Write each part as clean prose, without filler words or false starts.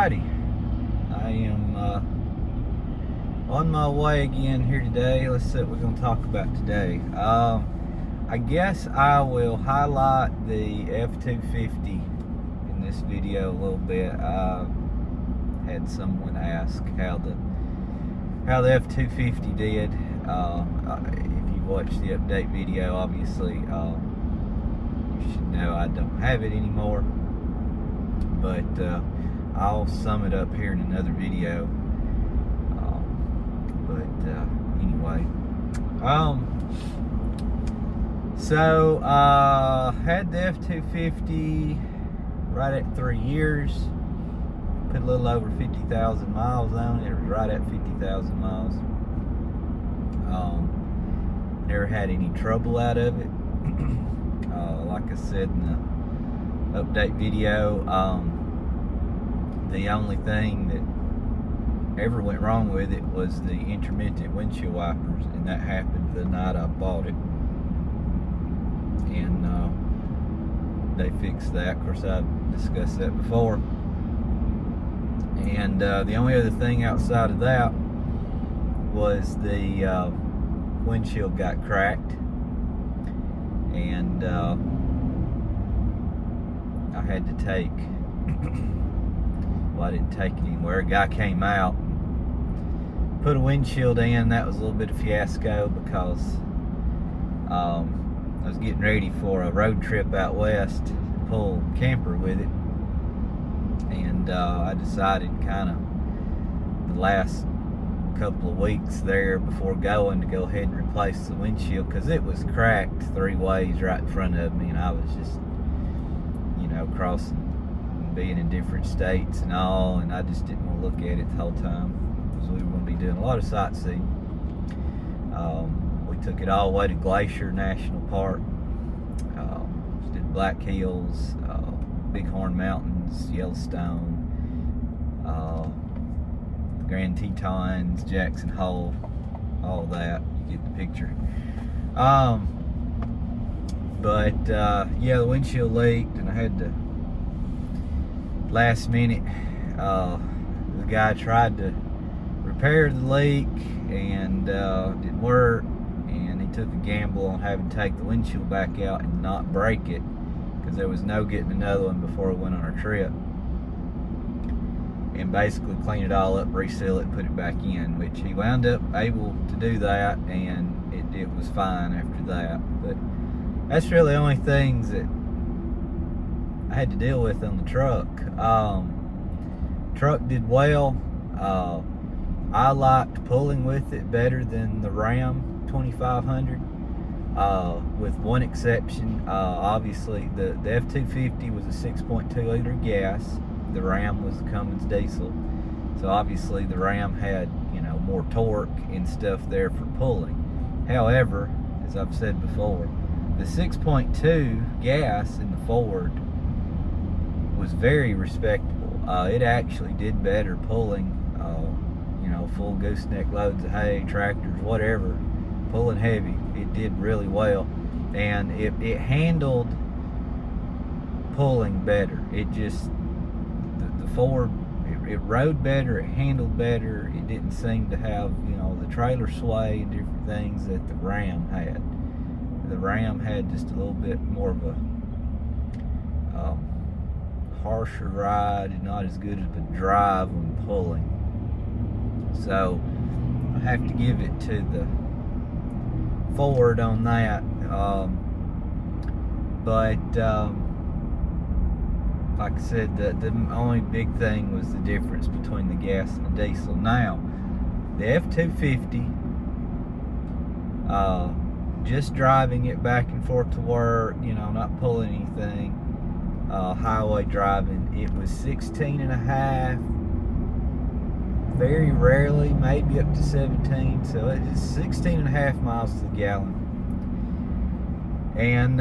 Alrighty, I am on my way again here today. Let's see what we're going to talk about today. I guess I will highlight the F250 in this video a little bit. I had someone ask how the F250 did. If you watch the update video, obviously you should know I don't have it anymore, but I'll sum it up here in another video. Anyway, so had the F250 right at 3 years. Put a little over 50,000 miles on it. It was right at 50,000 miles. Never had any trouble out of it. Like I said in the update video, the only thing that ever went wrong with it was the intermittent windshield wipers, and that happened the night I bought it. And they fixed that. Of course, I've discussed that before. And the only other thing outside of that was the windshield got cracked, and I had to take, well, I didn't take it anywhere. A guy came out, put a windshield in. That was a little bit of a fiasco because I was getting ready for a road trip out west to pull camper with it, and I decided kind of the last couple of weeks there before going to go ahead and replace the windshield, because it was cracked 3 ways right in front of me, and I was just, you know, crossing, being in different states and all, and I just didn't want to look at it the whole time because we were going to be doing a lot of sightseeing. We took it all the way to Glacier National Park, did Black Hills, Bighorn Mountains, Yellowstone, Grand Tetons, Jackson Hole, all that. You get the picture. Yeah, the windshield leaked, and I had to, last minute, the guy tried to repair the leak, and it didn't work, and he took a gamble on having to take the windshield back out and not break it, because there was no getting another one before we went on our trip, and basically clean it all up, reseal it, put it back in, which he wound up able to do that, and it was fine after that. But that's really the only things that I had to deal with on the truck. Truck did well. I liked pulling with it better than the Ram 2500, with one exception. Obviously the F250 was a 6.2 liter gas. The Ram was the Cummins diesel, so obviously the Ram had, you know, more torque and stuff there for pulling. However, as I've said before, the 6.2 gas in the Ford was very respectable. It actually did better pulling, you know, full gooseneck loads of hay, tractors, whatever, pulling heavy. It did really well, and it handled pulling better. It just, the Ford, it rode better, it handled better. It didn't seem to have, you know, the trailer sway and different things that the Ram had. The Ram had just a little bit more of a harsher ride, and not as good of a drive when pulling. So I have to give it to the Ford on that. Like I said, the only big thing was the difference between the gas and the diesel. Now, the F250, just driving it back and forth to work, you know, not pulling anything, highway driving, it was 16 and a half, very rarely, maybe up to 17, so it's 16 and a half miles to the gallon. And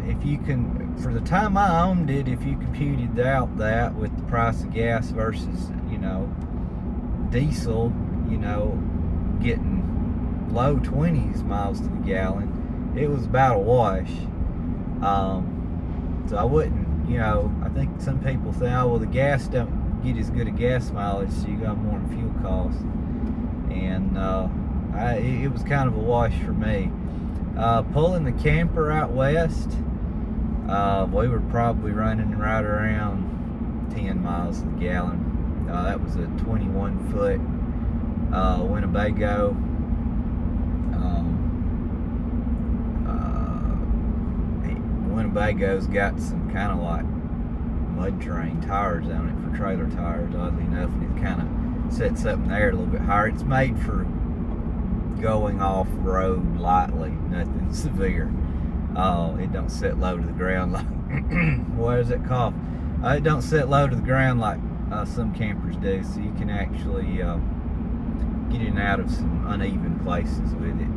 if you can, for the time I owned it, if you computed out that with the price of gas versus, you know, diesel, you know, getting low 20s miles to the gallon, it was about a wash. So I wouldn't, you know, I think some people say, oh, well, the gas don't get as good a gas mileage, so you got more in fuel costs. And it was kind of a wash for me. Pulling the camper out west, we were probably running right around 10 miles a gallon. That was a 21-foot Winnebago. Winnebago's got some kind of like mud terrain tires on it for trailer tires, oddly enough, and it kind of sets up in the air a little bit higher. It's made for going off-road lightly, nothing severe. It don't set low to the ground like, what is it called? It don't set low to the ground like some campers do, so you can actually get in and out of some uneven places with it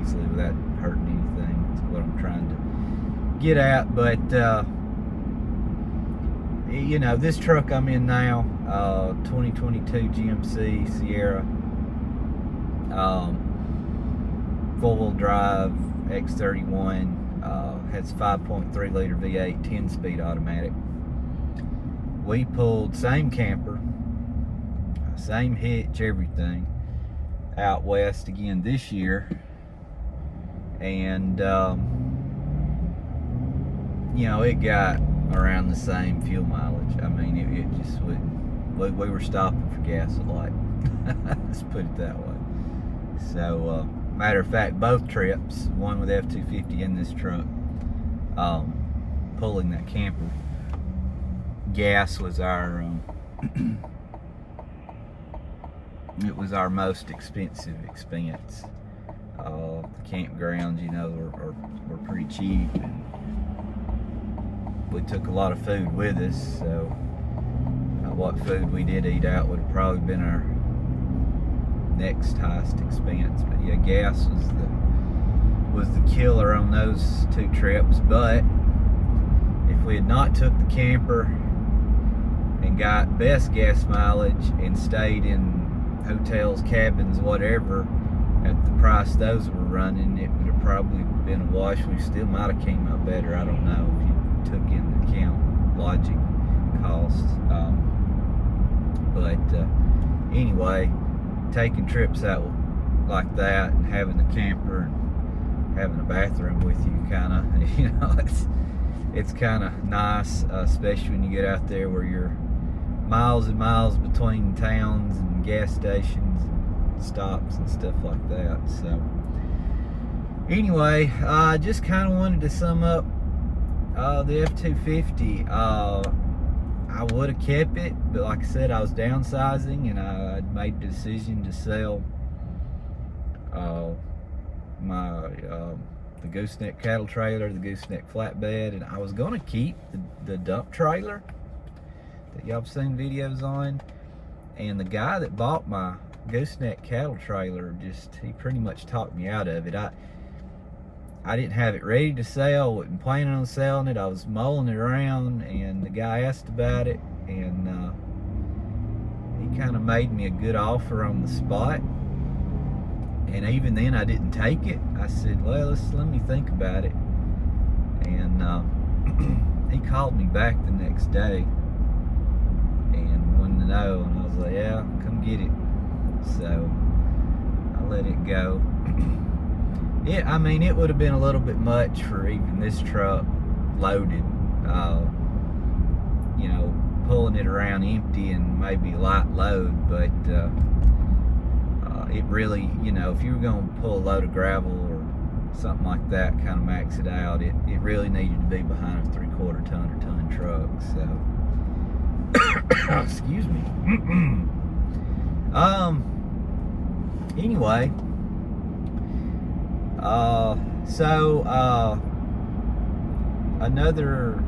easily without hurting anything. That's what I'm trying to get at. But you know, this truck I'm in now, 2022 GMC Sierra, four-wheel drive X31, has 5.3 liter V8, 10-speed automatic. We pulled same camper, same hitch, everything, out west again this year, and you know, it got around the same fuel mileage. I mean, it just wouldn't. We were stopping for gas a lot. Let's put it that way. So, matter of fact, both trips, one with F250 and this truck, pulling that camper, gas was our it was our most expensive expense. The campgrounds, you know, were pretty cheap, and we took a lot of food with us, so what food we did eat out would have probably been our next highest expense. But yeah, gas was the killer on those two trips. But if we had not took the camper and got best gas mileage and stayed in hotels, cabins, whatever, at the price those were running, it would have probably been a wash. We still might have came out better, I don't know, if you took into account lodging costs. But anyway, taking trips out like that and having the camper and having a bathroom with you, kind of, you know, it's kind of nice, especially when you get out there where you're miles and miles between towns and gas stations and stops and stuff like that. So anyway, I just kind of wanted to sum up the F250. I would have kept it, but like I said, I was downsizing, and I made the decision to sell the gooseneck cattle trailer, the gooseneck flatbed, and I was going to keep the dump trailer that y'all have seen videos on. And the guy that bought my gooseneck cattle trailer, he pretty much talked me out of it. I didn't have it ready to sell, wasn't planning on selling it. I was mulling it around, and the guy asked about it, and he kind of made me a good offer on the spot. And even then, I didn't take it. I said, well, let me think about it. And he called me back the next day and wanted to know, and I was like, yeah, come get it. So I let it go. I mean, it would have been a little bit much for even this truck loaded. You know, pulling it around empty and maybe light load, but it really, you know, if you were going to pull a load of gravel or something like that, kind of max it out, it really needed to be behind a 3/4 ton or ton truck. So, excuse me. Anyway. Another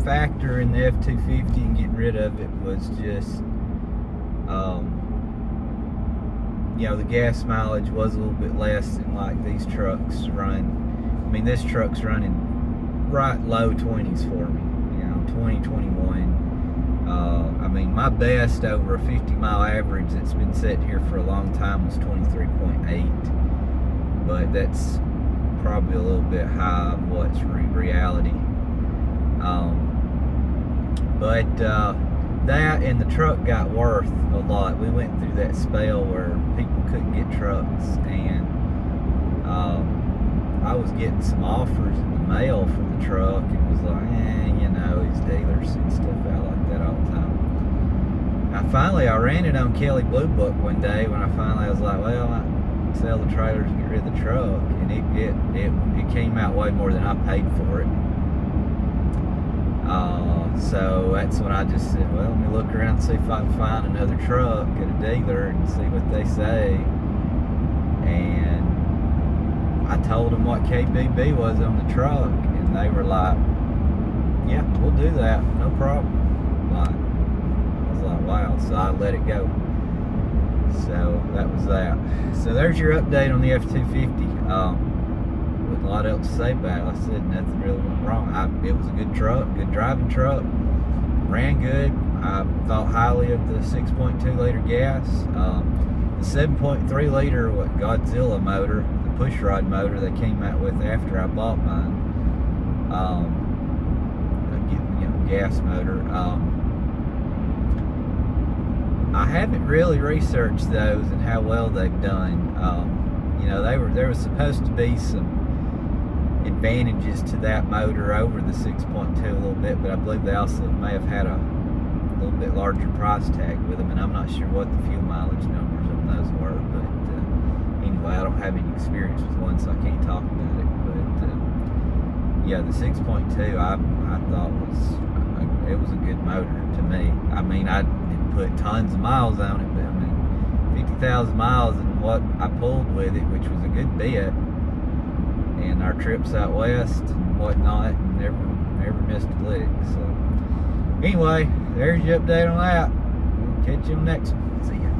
factor in the F250 and getting rid of it was just, you know, the gas mileage was a little bit less than like these trucks run. I mean, this truck's running right low 20s for me, you know, 20, 21. I mean, my best over a 50-mile average that's been sitting here for a long time was 23.8. But that's probably a little bit high of what's reality. But that and the truck got worth a lot. We went through that spell where people couldn't get trucks, and I was getting some offers in the mail for the truck, and was like, you know, these dealers and stuff out like that all the time. I ran it on Kelly Blue Book one day when I was like, well, I sell the trailers and get rid of the truck, and it came out way more than I paid for it. So that's when I just said, well, let me look around and see if I can find another truck at a dealer and see what they say. And I told them what KBB was on the truck, and they were like, yeah, we'll do that, no problem. I was like, wow, so I let it go. So that was that. So there's your update on the F250. With a lot else to say about it. Like I said, nothing really went wrong. It was a good truck, good driving truck, ran good. I thought highly of the 6.2 liter gas. The 7.3 liter Godzilla motor, the pushrod motor they came out with after I bought mine, gas motor. I haven't really researched those and how well they've done. You know, there was supposed to be some advantages to that motor over the 6.2 a little bit, but I believe they also may have had a little bit larger price tag with them, and I'm not sure what the fuel mileage numbers on those were, but anyway, I don't have any experience with one, so I can't talk about it. But yeah, the 6.2 I thought it was a good motor to me. I mean, I didn't put tons of miles on it, but I mean 50,000 miles and what I pulled with it, which was a good bit, and our trips out west and whatnot, and never missed a lick. So anyway, there's your update on that. We'll catch you on the next one. See ya.